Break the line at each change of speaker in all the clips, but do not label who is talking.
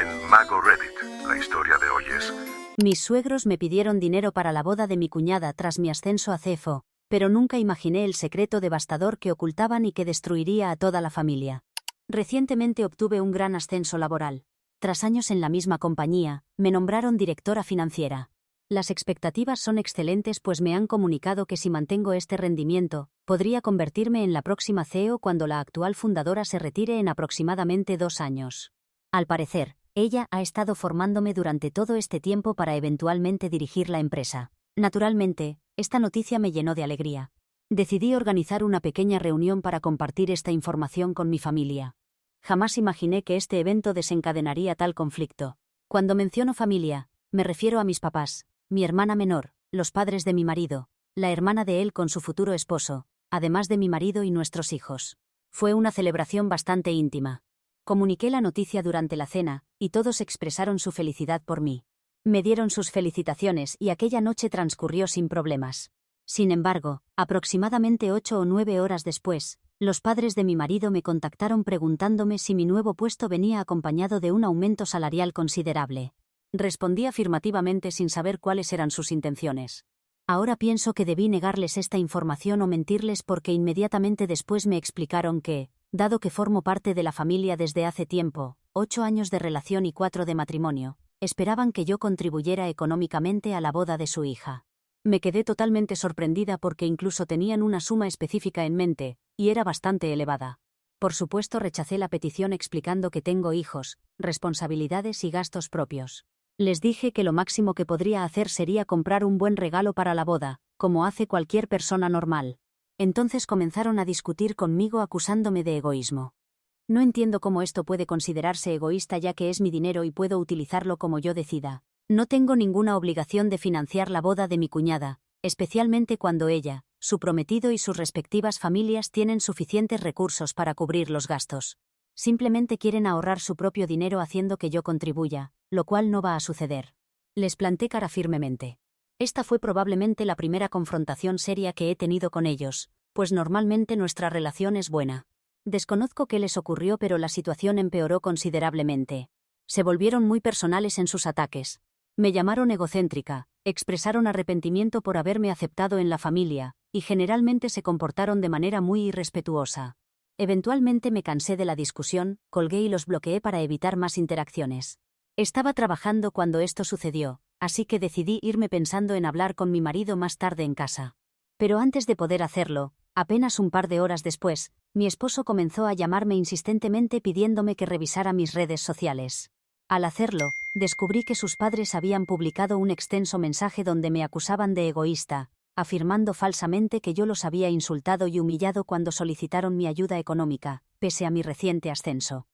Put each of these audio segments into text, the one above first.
En Mago Reddit, la historia de hoy es...
Mis suegros me pidieron dinero para la boda de mi cuñada tras mi ascenso a CFO, pero nunca imaginé el secreto devastador que ocultaban y que destruiría a toda la familia. Recientemente obtuve un gran ascenso laboral. Tras años en la misma compañía, me nombraron directora financiera. Las expectativas son excelentes pues me han comunicado que si mantengo este rendimiento, podría convertirme en la próxima CEO cuando la actual fundadora se retire en aproximadamente 2 años. Al parecer, ella ha estado formándome durante todo este tiempo para eventualmente dirigir la empresa. Naturalmente, esta noticia me llenó de alegría. Decidí organizar una pequeña reunión para compartir esta información con mi familia. Jamás imaginé que este evento desencadenaría tal conflicto. Cuando menciono familia, me refiero a mis papás, mi hermana menor, los padres de mi marido, la hermana de él con su futuro esposo, además de mi marido y nuestros hijos. Fue una celebración bastante íntima. Comuniqué la noticia durante la cena, y todos expresaron su felicidad por mí. Me dieron sus felicitaciones y aquella noche transcurrió sin problemas. Sin embargo, aproximadamente 8 o 9 horas después, los padres de mi marido me contactaron preguntándome si mi nuevo puesto venía acompañado de un aumento salarial considerable. Respondí afirmativamente sin saber cuáles eran sus intenciones. Ahora pienso que debí negarles esta información o mentirles porque inmediatamente después me explicaron que, dado que formo parte de la familia desde hace tiempo, 8 años de relación y 4 de matrimonio, esperaban que yo contribuyera económicamente a la boda de su hija. Me quedé totalmente sorprendida porque incluso tenían una suma específica en mente, y era bastante elevada. Por supuesto rechacé la petición explicando que tengo hijos, responsabilidades y gastos propios. Les dije que lo máximo que podría hacer sería comprar un buen regalo para la boda, como hace cualquier persona normal. Entonces comenzaron a discutir conmigo acusándome de egoísmo. No entiendo cómo esto puede considerarse egoísta ya que es mi dinero y puedo utilizarlo como yo decida. No tengo ninguna obligación de financiar la boda de mi cuñada, especialmente cuando ella, su prometido y sus respectivas familias tienen suficientes recursos para cubrir los gastos. Simplemente quieren ahorrar su propio dinero haciendo que yo contribuya, lo cual no va a suceder. Les planté cara firmemente. Esta fue probablemente la primera confrontación seria que he tenido con ellos, pues normalmente nuestra relación es buena. Desconozco qué les ocurrió pero la situación empeoró considerablemente. Se volvieron muy personales en sus ataques. Me llamaron egocéntrica, expresaron arrepentimiento por haberme aceptado en la familia, y generalmente se comportaron de manera muy irrespetuosa. Eventualmente me cansé de la discusión, colgué y los bloqueé para evitar más interacciones. Estaba trabajando cuando esto sucedió, así que decidí irme pensando en hablar con mi marido más tarde en casa. Pero antes de poder hacerlo, apenas un par de horas después, mi esposo comenzó a llamarme insistentemente pidiéndome que revisara mis redes sociales. Al hacerlo, descubrí que sus padres habían publicado un extenso mensaje donde me acusaban de egoísta, afirmando falsamente que yo los había insultado y humillado cuando solicitaron mi ayuda económica, pese a mi reciente ascenso.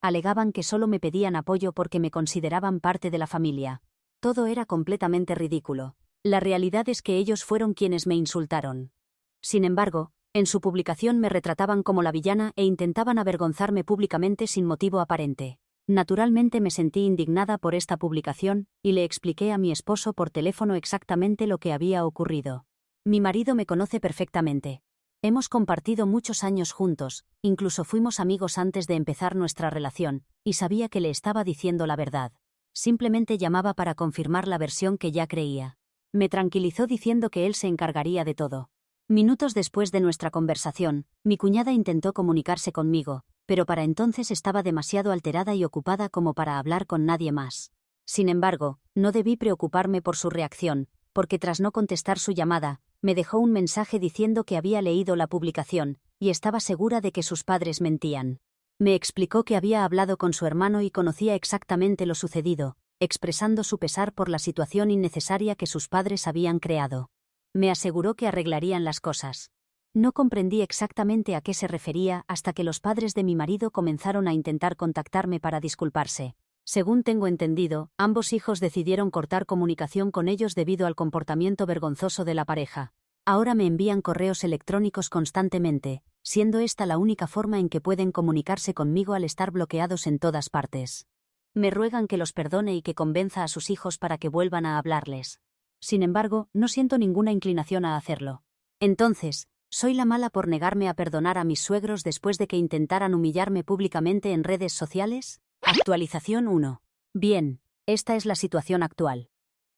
Alegaban que solo me pedían apoyo porque me consideraban parte de la familia. Todo era completamente ridículo. La realidad es que ellos fueron quienes me insultaron. Sin embargo, en su publicación me retrataban como la villana e intentaban avergonzarme públicamente sin motivo aparente. Naturalmente me sentí indignada por esta publicación, y le expliqué a mi esposo por teléfono exactamente lo que había ocurrido. Mi marido me conoce perfectamente. Hemos compartido muchos años juntos, incluso fuimos amigos antes de empezar nuestra relación, y sabía que le estaba diciendo la verdad. Simplemente llamaba para confirmar la versión que ya creía. Me tranquilizó diciendo que él se encargaría de todo. Minutos después de nuestra conversación, mi cuñada intentó comunicarse conmigo, pero para entonces estaba demasiado alterada y ocupada como para hablar con nadie más. Sin embargo, no debí preocuparme por su reacción, porque tras no contestar su llamada, me dejó un mensaje diciendo que había leído la publicación, y estaba segura de que sus padres mentían. Me explicó que había hablado con su hermano y conocía exactamente lo sucedido, expresando su pesar por la situación innecesaria que sus padres habían creado. Me aseguró que arreglarían las cosas. No comprendí exactamente a qué se refería hasta que los padres de mi marido comenzaron a intentar contactarme para disculparse. Según tengo entendido, ambos hijos decidieron cortar comunicación con ellos debido al comportamiento vergonzoso de la pareja. Ahora me envían correos electrónicos constantemente, siendo esta la única forma en que pueden comunicarse conmigo al estar bloqueados en todas partes. Me ruegan que los perdone y que convenza a sus hijos para que vuelvan a hablarles. Sin embargo, no siento ninguna inclinación a hacerlo. Entonces, ¿soy la mala por negarme a perdonar a mis suegros después de que intentaran humillarme públicamente en redes sociales? Actualización 1. Bien, esta es la situación actual.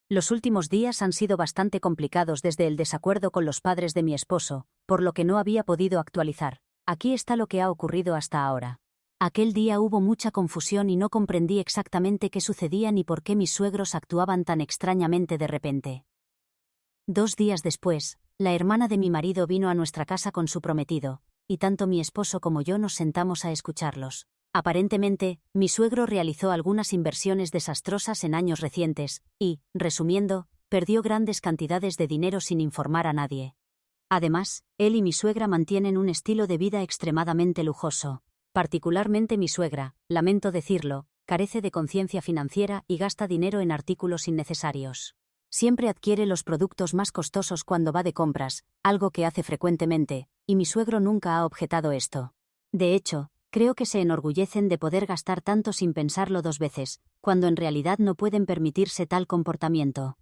Los últimos días han sido bastante complicados desde el desacuerdo con los padres de mi esposo, por lo que no había podido actualizar. Aquí está lo que ha ocurrido hasta ahora. Aquel día hubo mucha confusión y no comprendí exactamente qué sucedía ni por qué mis suegros actuaban tan extrañamente de repente. 2 días después, la hermana de mi marido vino a nuestra casa con su prometido, y tanto mi esposo como yo nos sentamos a escucharlos. Aparentemente, mi suegro realizó algunas inversiones desastrosas en años recientes, y, resumiendo, perdió grandes cantidades de dinero sin informar a nadie. Además, él y mi suegra mantienen un estilo de vida extremadamente lujoso. Particularmente mi suegra, lamento decirlo, carece de conciencia financiera y gasta dinero en artículos innecesarios. Siempre adquiere los productos más costosos cuando va de compras, algo que hace frecuentemente, y mi suegro nunca ha objetado esto. De hecho, creo que se enorgullecen de poder gastar tanto sin pensarlo 2 veces, cuando en realidad no pueden permitirse tal comportamiento.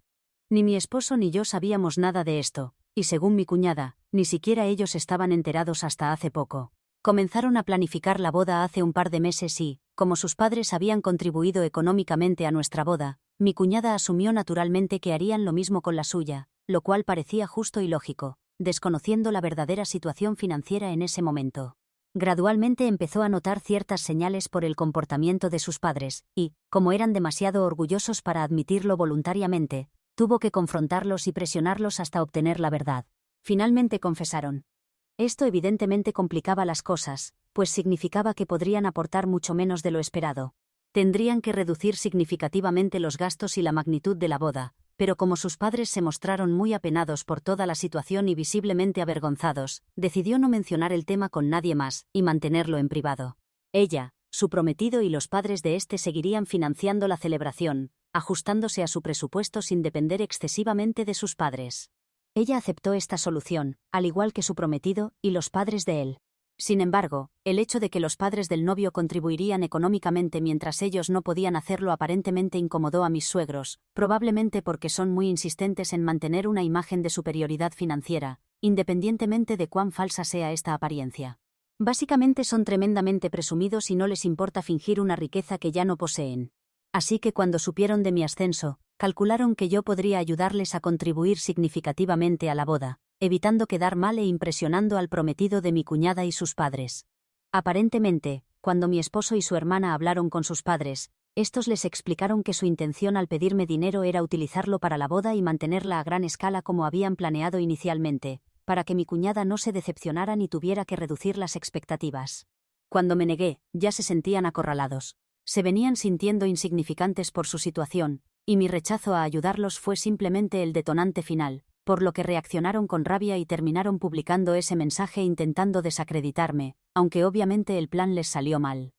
Ni mi esposo ni yo sabíamos nada de esto, y según mi cuñada, ni siquiera ellos estaban enterados hasta hace poco. Comenzaron a planificar la boda hace un par de meses y, como sus padres habían contribuido económicamente a nuestra boda, mi cuñada asumió naturalmente que harían lo mismo con la suya, lo cual parecía justo y lógico, desconociendo la verdadera situación financiera en ese momento. Gradualmente empezó a notar ciertas señales por el comportamiento de sus padres, y, como eran demasiado orgullosos para admitirlo voluntariamente, tuvo que confrontarlos y presionarlos hasta obtener la verdad. Finalmente confesaron. Esto evidentemente complicaba las cosas, pues significaba que podrían aportar mucho menos de lo esperado. Tendrían que reducir significativamente los gastos y la magnitud de la boda, pero como sus padres se mostraron muy apenados por toda la situación y visiblemente avergonzados, decidió no mencionar el tema con nadie más y mantenerlo en privado. Ella, su prometido y los padres de éste seguirían financiando la celebración, ajustándose a su presupuesto sin depender excesivamente de sus padres. Ella aceptó esta solución, al igual que su prometido y los padres de él. Sin embargo, el hecho de que los padres del novio contribuirían económicamente mientras ellos no podían hacerlo aparentemente incomodó a mis suegros, probablemente porque son muy insistentes en mantener una imagen de superioridad financiera, independientemente de cuán falsa sea esta apariencia. Básicamente son tremendamente presumidos y no les importa fingir una riqueza que ya no poseen. Así que cuando supieron de mi ascenso, calcularon que yo podría ayudarles a contribuir significativamente a la boda, evitando quedar mal e impresionando al prometido de mi cuñada y sus padres. Aparentemente, cuando mi esposo y su hermana hablaron con sus padres, estos les explicaron que su intención al pedirme dinero era utilizarlo para la boda y mantenerla a gran escala como habían planeado inicialmente, para que mi cuñada no se decepcionara ni tuviera que reducir las expectativas. Cuando me negué, ya se sentían acorralados. Se venían sintiendo insignificantes por su situación, y mi rechazo a ayudarlos fue simplemente el detonante final, por lo que reaccionaron con rabia y terminaron publicando ese mensaje intentando desacreditarme, aunque obviamente el plan les salió mal.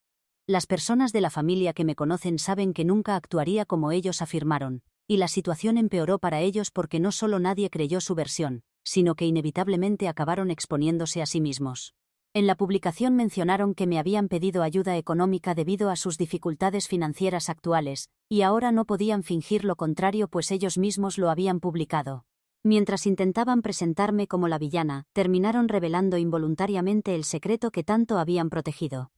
Las personas de la familia que me conocen saben que nunca actuaría como ellos afirmaron, y la situación empeoró para ellos porque no solo nadie creyó su versión, sino que inevitablemente acabaron exponiéndose a sí mismos. En la publicación mencionaron que me habían pedido ayuda económica debido a sus dificultades financieras actuales, y ahora no podían fingir lo contrario pues ellos mismos lo habían publicado. Mientras intentaban presentarme como la villana, terminaron revelando involuntariamente el secreto que tanto habían protegido.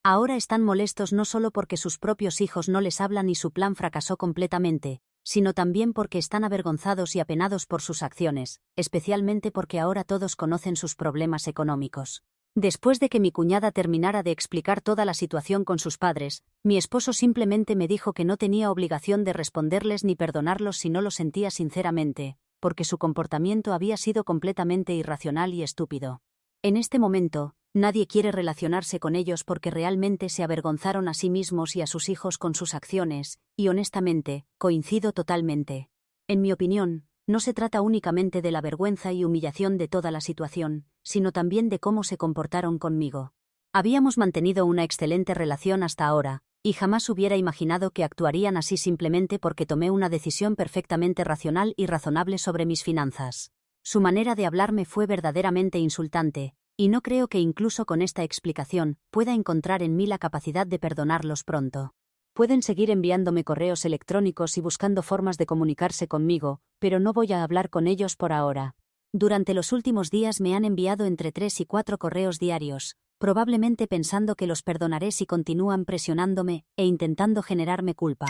Ahora están molestos no solo porque sus propios hijos no les hablan y su plan fracasó completamente, sino también porque están avergonzados y apenados por sus acciones, especialmente porque ahora todos conocen sus problemas económicos. Después de que mi cuñada terminara de explicar toda la situación con sus padres, mi esposo simplemente me dijo que no tenía obligación de responderles ni perdonarlos si no lo sentía sinceramente, porque su comportamiento había sido completamente irracional y estúpido. En este momento, nadie quiere relacionarse con ellos porque realmente se avergonzaron a sí mismos y a sus hijos con sus acciones, y honestamente, coincido totalmente. En mi opinión, no se trata únicamente de la vergüenza y humillación de toda la situación, sino también de cómo se comportaron conmigo. Habíamos mantenido una excelente relación hasta ahora, y jamás hubiera imaginado que actuarían así simplemente porque tomé una decisión perfectamente racional y razonable sobre mis finanzas. Su manera de hablarme fue verdaderamente insultante, y no creo que incluso con esta explicación pueda encontrar en mí la capacidad de perdonarlos pronto. Pueden seguir enviándome correos electrónicos y buscando formas de comunicarse conmigo, pero no voy a hablar con ellos por ahora. Durante los últimos días me han enviado entre 3 y 4 correos diarios, probablemente pensando que los perdonaré si continúan presionándome e intentando generarme culpa.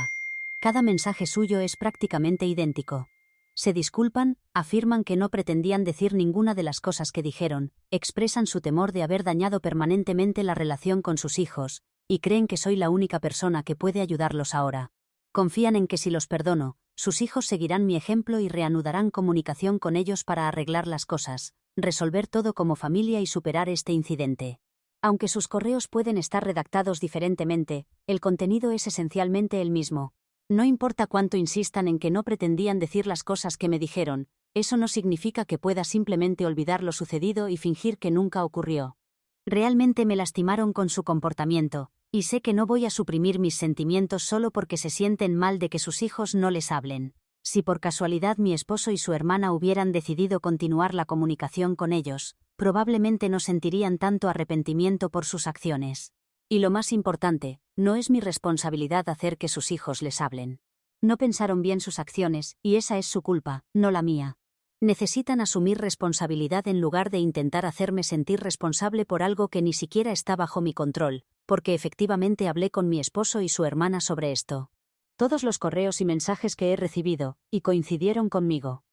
Cada mensaje suyo es prácticamente idéntico. Se disculpan, afirman que no pretendían decir ninguna de las cosas que dijeron, expresan su temor de haber dañado permanentemente la relación con sus hijos, y creen que soy la única persona que puede ayudarlos ahora. Confían en que si los perdono, sus hijos seguirán mi ejemplo y reanudarán comunicación con ellos para arreglar las cosas, resolver todo como familia y superar este incidente. Aunque sus correos pueden estar redactados diferentemente, el contenido es esencialmente el mismo. No importa cuánto insistan en que no pretendían decir las cosas que me dijeron, eso no significa que pueda simplemente olvidar lo sucedido y fingir que nunca ocurrió. Realmente me lastimaron con su comportamiento, y sé que no voy a suprimir mis sentimientos solo porque se sienten mal de que sus hijos no les hablen. Si por casualidad mi esposo y su hermana hubieran decidido continuar la comunicación con ellos, probablemente no sentirían tanto arrepentimiento por sus acciones. Y lo más importante, no es mi responsabilidad hacer que sus hijos les hablen. No pensaron bien sus acciones, y esa es su culpa, no la mía. Necesitan asumir responsabilidad en lugar de intentar hacerme sentir responsable por algo que ni siquiera está bajo mi control, porque efectivamente hablé con mi esposo y su hermana sobre esto. Todos los correos y mensajes que he recibido, y coincidieron conmigo.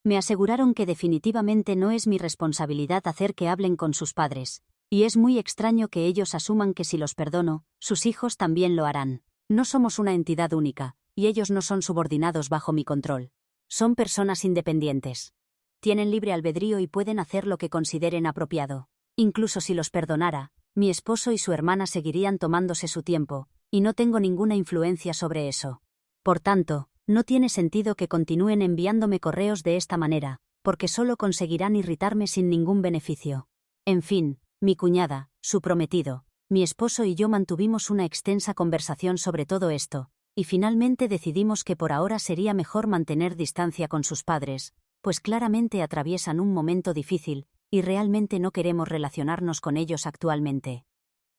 Me aseguraron que definitivamente no es mi responsabilidad hacer que hablen con sus padres, y es muy extraño que ellos asuman que si los perdono, sus hijos también lo harán. No somos una entidad única, y ellos no son subordinados bajo mi control. Son personas independientes. Tienen libre albedrío y pueden hacer lo que consideren apropiado. Incluso si los perdonara, mi esposo y su hermana seguirían tomándose su tiempo, y no tengo ninguna influencia sobre eso. Por tanto, no tiene sentido que continúen enviándome correos de esta manera, porque solo conseguirán irritarme sin ningún beneficio. En fin, mi cuñada, su prometido, mi esposo y yo mantuvimos una extensa conversación sobre todo esto, y finalmente decidimos que por ahora sería mejor mantener distancia con sus padres, pues claramente atraviesan un momento difícil, y realmente no queremos relacionarnos con ellos actualmente.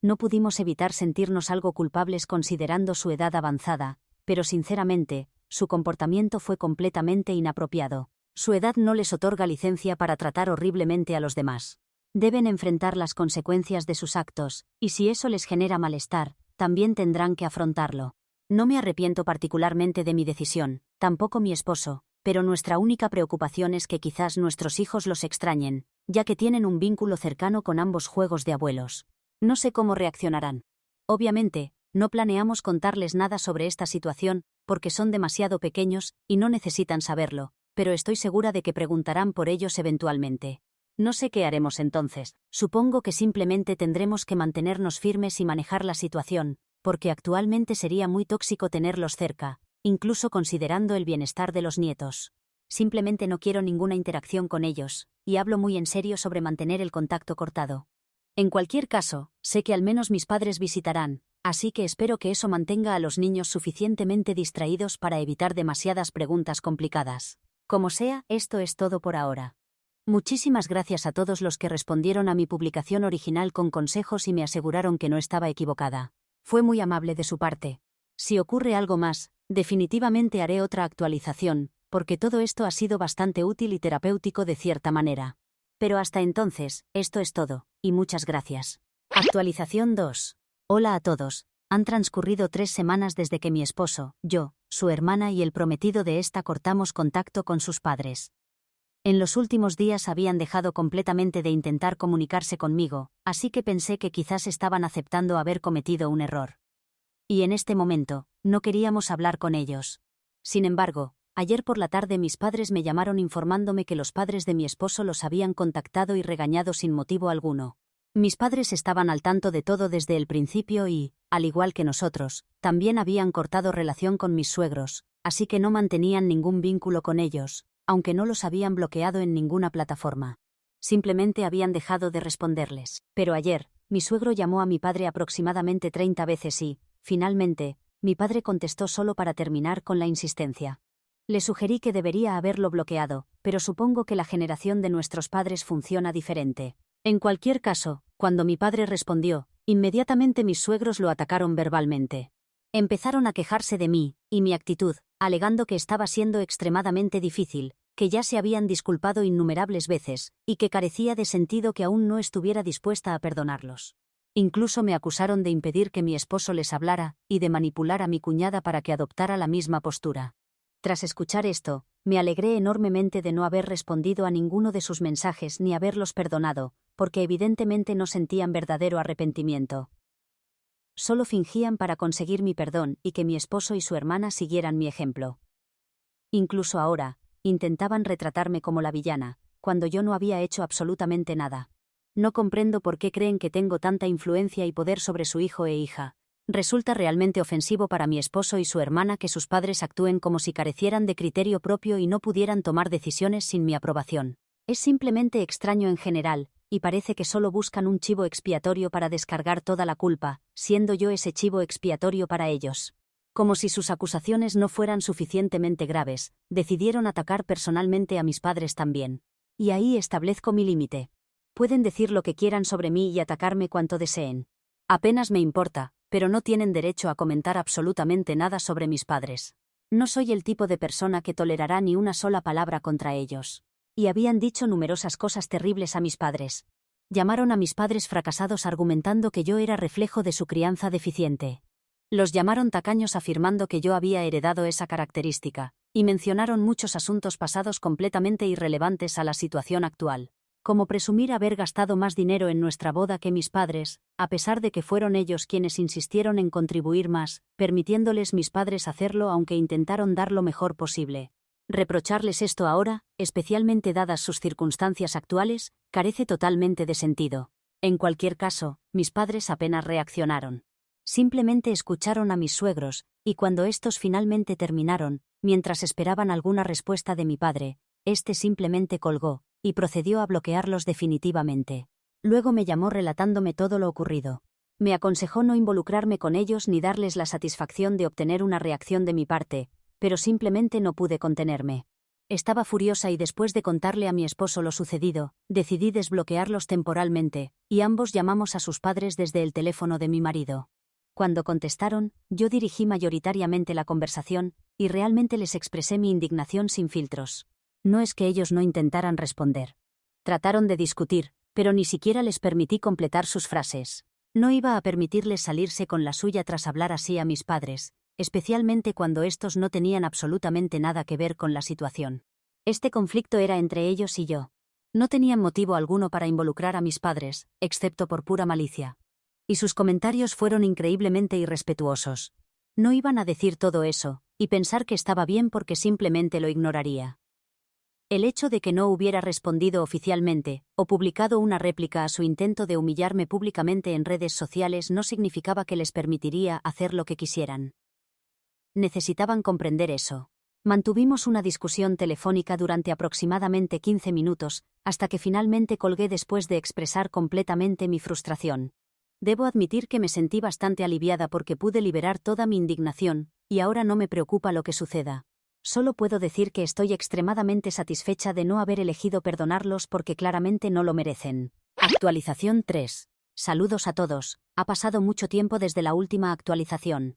No pudimos evitar sentirnos algo culpables considerando su edad avanzada, pero sinceramente, su comportamiento fue completamente inapropiado. Su edad no les otorga licencia para tratar horriblemente a los demás. Deben enfrentar las consecuencias de sus actos, y si eso les genera malestar, también tendrán que afrontarlo. No me arrepiento particularmente de mi decisión, tampoco mi esposo, pero nuestra única preocupación es que quizás nuestros hijos los extrañen, ya que tienen un vínculo cercano con ambos juegos de abuelos. No sé cómo reaccionarán. Obviamente, no planeamos contarles nada sobre esta situación, porque son demasiado pequeños y no necesitan saberlo, pero estoy segura de que preguntarán por ellos eventualmente. No sé qué haremos entonces. Supongo que simplemente tendremos que mantenernos firmes y manejar la situación, porque actualmente sería muy tóxico tenerlos cerca, incluso considerando el bienestar de los nietos. Simplemente no quiero ninguna interacción con ellos, y hablo muy en serio sobre mantener el contacto cortado. En cualquier caso, sé que al menos mis padres visitarán, así que espero que eso mantenga a los niños suficientemente distraídos para evitar demasiadas preguntas complicadas. Como sea, esto es todo por ahora. Muchísimas gracias a todos los que respondieron a mi publicación original con consejos y me aseguraron que no estaba equivocada. Fue muy amable de su parte. Si ocurre algo más, definitivamente haré otra actualización, porque todo esto ha sido bastante útil y terapéutico de cierta manera. Pero hasta entonces, esto es todo, y muchas gracias. Actualización 2. Hola a todos. Han transcurrido 3 semanas desde que mi esposo, yo, su hermana y el prometido de esta cortamos contacto con sus padres. En los últimos días habían dejado completamente de intentar comunicarse conmigo, así que pensé que quizás estaban aceptando haber cometido un error. Y en este momento, no queríamos hablar con ellos. Sin embargo, ayer por la tarde mis padres me llamaron informándome que los padres de mi esposo los habían contactado y regañado sin motivo alguno. Mis padres estaban al tanto de todo desde el principio y, al igual que nosotros, también habían cortado relación con mis suegros, así que no mantenían ningún vínculo con ellos, aunque no los habían bloqueado en ninguna plataforma. Simplemente habían dejado de responderles. Pero ayer, mi suegro llamó a mi padre aproximadamente 30 veces y, finalmente, mi padre contestó solo para terminar con la insistencia. Le sugerí que debería haberlo bloqueado, pero supongo que la generación de nuestros padres funciona diferente. En cualquier caso, cuando mi padre respondió, inmediatamente mis suegros lo atacaron verbalmente. Empezaron a quejarse de mí y mi actitud, alegando que estaba siendo extremadamente difícil, que ya se habían disculpado innumerables veces, y que carecía de sentido que aún no estuviera dispuesta a perdonarlos. Incluso me acusaron de impedir que mi esposo les hablara, y de manipular a mi cuñada para que adoptara la misma postura. Tras escuchar esto, me alegré enormemente de no haber respondido a ninguno de sus mensajes ni haberlos perdonado, porque evidentemente no sentían verdadero arrepentimiento. Solo fingían para conseguir mi perdón y que mi esposo y su hermana siguieran mi ejemplo. Incluso ahora, intentaban retratarme como la villana, cuando yo no había hecho absolutamente nada. No comprendo por qué creen que tengo tanta influencia y poder sobre su hijo e hija. Resulta realmente ofensivo para mi esposo y su hermana que sus padres actúen como si carecieran de criterio propio y no pudieran tomar decisiones sin mi aprobación. Es simplemente extraño en general, y parece que solo buscan un chivo expiatorio para descargar toda la culpa, siendo yo ese chivo expiatorio para ellos. Como si sus acusaciones no fueran suficientemente graves, decidieron atacar personalmente a mis padres también. Y ahí establezco mi límite. Pueden decir lo que quieran sobre mí y atacarme cuanto deseen. Apenas me importa, pero no tienen derecho a comentar absolutamente nada sobre mis padres. No soy el tipo de persona que tolerará ni una sola palabra contra ellos. Y habían dicho numerosas cosas terribles a mis padres. Llamaron a mis padres fracasados argumentando que yo era reflejo de su crianza deficiente. Los llamaron tacaños afirmando que yo había heredado esa característica, y mencionaron muchos asuntos pasados completamente irrelevantes a la situación actual. Como presumir haber gastado más dinero en nuestra boda que mis padres, a pesar de que fueron ellos quienes insistieron en contribuir más, permitiéndoles mis padres hacerlo aunque intentaron dar lo mejor posible. Reprocharles esto ahora, especialmente dadas sus circunstancias actuales, carece totalmente de sentido. En cualquier caso, mis padres apenas reaccionaron. Simplemente escucharon a mis suegros, y cuando estos finalmente terminaron, mientras esperaban alguna respuesta de mi padre, este simplemente colgó, y procedió a bloquearlos definitivamente. Luego me llamó relatándome todo lo ocurrido. Me aconsejó no involucrarme con ellos ni darles la satisfacción de obtener una reacción de mi parte, pero simplemente no pude contenerme. Estaba furiosa y después de contarle a mi esposo lo sucedido, decidí desbloquearlos temporalmente, y ambos llamamos a sus padres desde el teléfono de mi marido. Cuando contestaron, yo dirigí mayoritariamente la conversación, y realmente les expresé mi indignación sin filtros. No es que ellos no intentaran responder. Trataron de discutir, pero ni siquiera les permití completar sus frases. No iba a permitirles salirse con la suya tras hablar así a mis padres, especialmente cuando estos no tenían absolutamente nada que ver con la situación. Este conflicto era entre ellos y yo. No tenían motivo alguno para involucrar a mis padres, excepto por pura malicia. Y sus comentarios fueron increíblemente irrespetuosos. No iban a decir todo eso, y pensar que estaba bien porque simplemente lo ignoraría. El hecho de que no hubiera respondido oficialmente, o publicado una réplica a su intento de humillarme públicamente en redes sociales no significaba que les permitiría hacer lo que quisieran. Necesitaban comprender eso. Mantuvimos una discusión telefónica durante aproximadamente 15 minutos, hasta que finalmente colgué después de expresar completamente mi frustración. Debo admitir que me sentí bastante aliviada porque pude liberar toda mi indignación, y ahora no me preocupa lo que suceda. Solo puedo decir que estoy extremadamente satisfecha de no haber elegido perdonarlos porque claramente no lo merecen. Actualización 3. Saludos a todos. Ha pasado mucho tiempo desde la última actualización.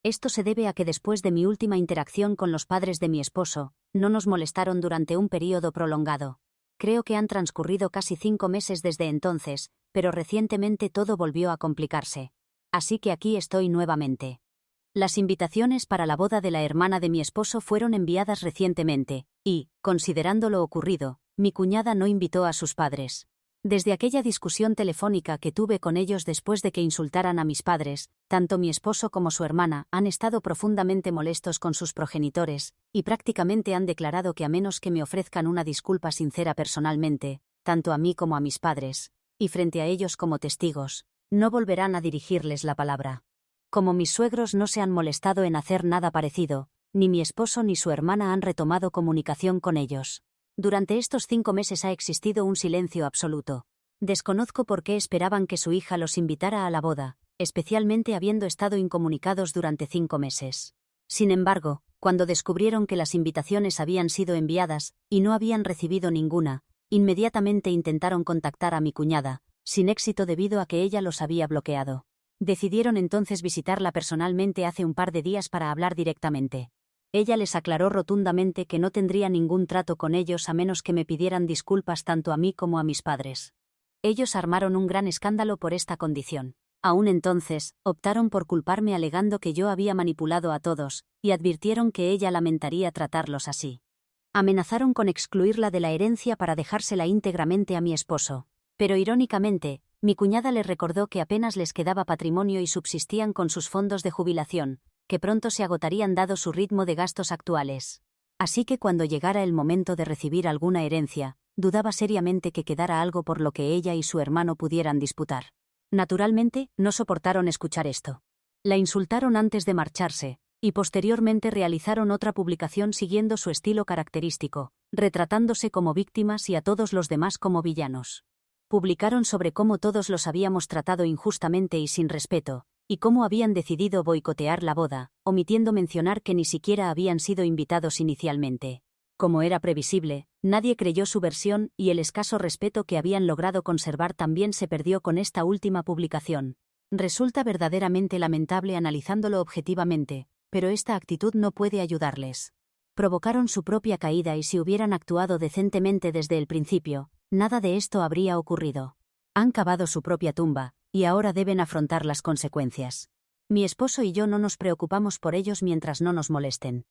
Esto se debe a que después de mi última interacción con los padres de mi esposo, no nos molestaron durante un período prolongado. Creo que han transcurrido casi 5 meses desde entonces, pero recientemente todo volvió a complicarse. Así que aquí estoy nuevamente. Las invitaciones para la boda de la hermana de mi esposo fueron enviadas recientemente, y, considerando lo ocurrido, mi cuñada no invitó a sus padres. Desde aquella discusión telefónica que tuve con ellos después de que insultaran a mis padres, tanto mi esposo como su hermana han estado profundamente molestos con sus progenitores, y prácticamente han declarado que a menos que me ofrezcan una disculpa sincera personalmente, tanto a mí como a mis padres, y frente a ellos como testigos, no volverán a dirigirles la palabra. Como mis suegros no se han molestado en hacer nada parecido, ni mi esposo ni su hermana han retomado comunicación con ellos. Durante estos 5 meses ha existido un silencio absoluto. Desconozco por qué esperaban que su hija los invitara a la boda, especialmente habiendo estado incomunicados durante 5 meses. Sin embargo, cuando descubrieron que las invitaciones habían sido enviadas, y no habían recibido ninguna, inmediatamente intentaron contactar a mi cuñada, sin éxito debido a que ella los había bloqueado. Decidieron entonces visitarla personalmente hace un par de días para hablar directamente. Ella les aclaró rotundamente que no tendría ningún trato con ellos a menos que me pidieran disculpas tanto a mí como a mis padres. Ellos armaron un gran escándalo por esta condición. Aún entonces, optaron por culparme alegando que yo había manipulado a todos, y advirtieron que ella lamentaría tratarlos así. Amenazaron con excluirla de la herencia para dejársela íntegramente a mi esposo. Pero irónicamente, mi cuñada les recordó que apenas les quedaba patrimonio y subsistían con sus fondos de jubilación, que pronto se agotarían dado su ritmo de gastos actuales. Así que cuando llegara el momento de recibir alguna herencia, dudaba seriamente que quedara algo por lo que ella y su hermano pudieran disputar. Naturalmente, no soportaron escuchar esto. La insultaron antes de marcharse, y posteriormente realizaron otra publicación siguiendo su estilo característico, retratándose como víctimas y a todos los demás como villanos. Publicaron sobre cómo todos los habíamos tratado injustamente y sin respeto, y cómo habían decidido boicotear la boda, omitiendo mencionar que ni siquiera habían sido invitados inicialmente. Como era previsible, nadie creyó su versión y el escaso respeto que habían logrado conservar también se perdió con esta última publicación. Resulta verdaderamente lamentable analizándolo objetivamente, pero esta actitud no puede ayudarles. Provocaron su propia caída y si hubieran actuado decentemente desde el principio, nada de esto habría ocurrido. Han cavado su propia tumba, y ahora deben afrontar las consecuencias. Mi esposo y yo no nos preocupamos por ellos mientras no nos molesten.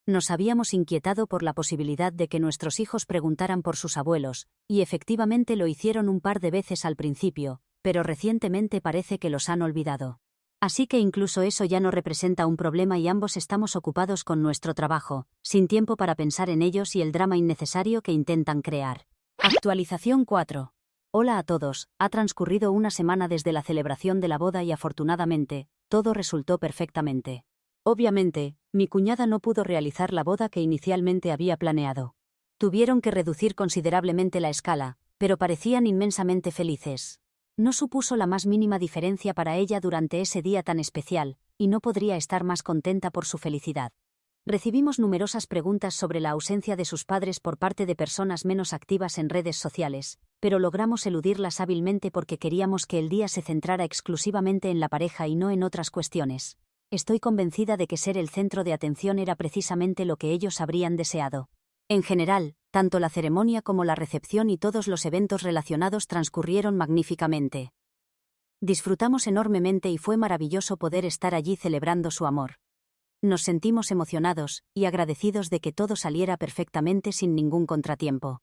Nos habíamos inquietado por la posibilidad de que nuestros hijos preguntaran por sus abuelos, y efectivamente lo hicieron un par de veces al principio, pero recientemente parece que los han olvidado. Así que incluso eso ya no representa un problema y ambos estamos ocupados con nuestro trabajo, sin tiempo para pensar en ellos y el drama innecesario que intentan crear. Actualización 4. Hola a todos, ha transcurrido una semana desde la celebración de la boda y afortunadamente, todo resultó perfectamente. Obviamente, mi cuñada no pudo realizar la boda que inicialmente había planeado. Tuvieron que reducir considerablemente la escala, pero parecían inmensamente felices. No supuso la más mínima diferencia para ella durante ese día tan especial, y no podría estar más contenta por su felicidad. Recibimos numerosas preguntas sobre la ausencia de sus padres por parte de personas menos activas en redes sociales, pero logramos eludirlas hábilmente porque queríamos que el día se centrara exclusivamente en la pareja y no en otras cuestiones. Estoy convencida de que ser el centro de atención era precisamente lo que ellos habrían deseado. En general, tanto la ceremonia como la recepción y todos los eventos relacionados transcurrieron magníficamente. Disfrutamos enormemente y fue maravilloso poder estar allí celebrando su amor. Nos sentimos emocionados y agradecidos de que todo saliera perfectamente sin ningún contratiempo.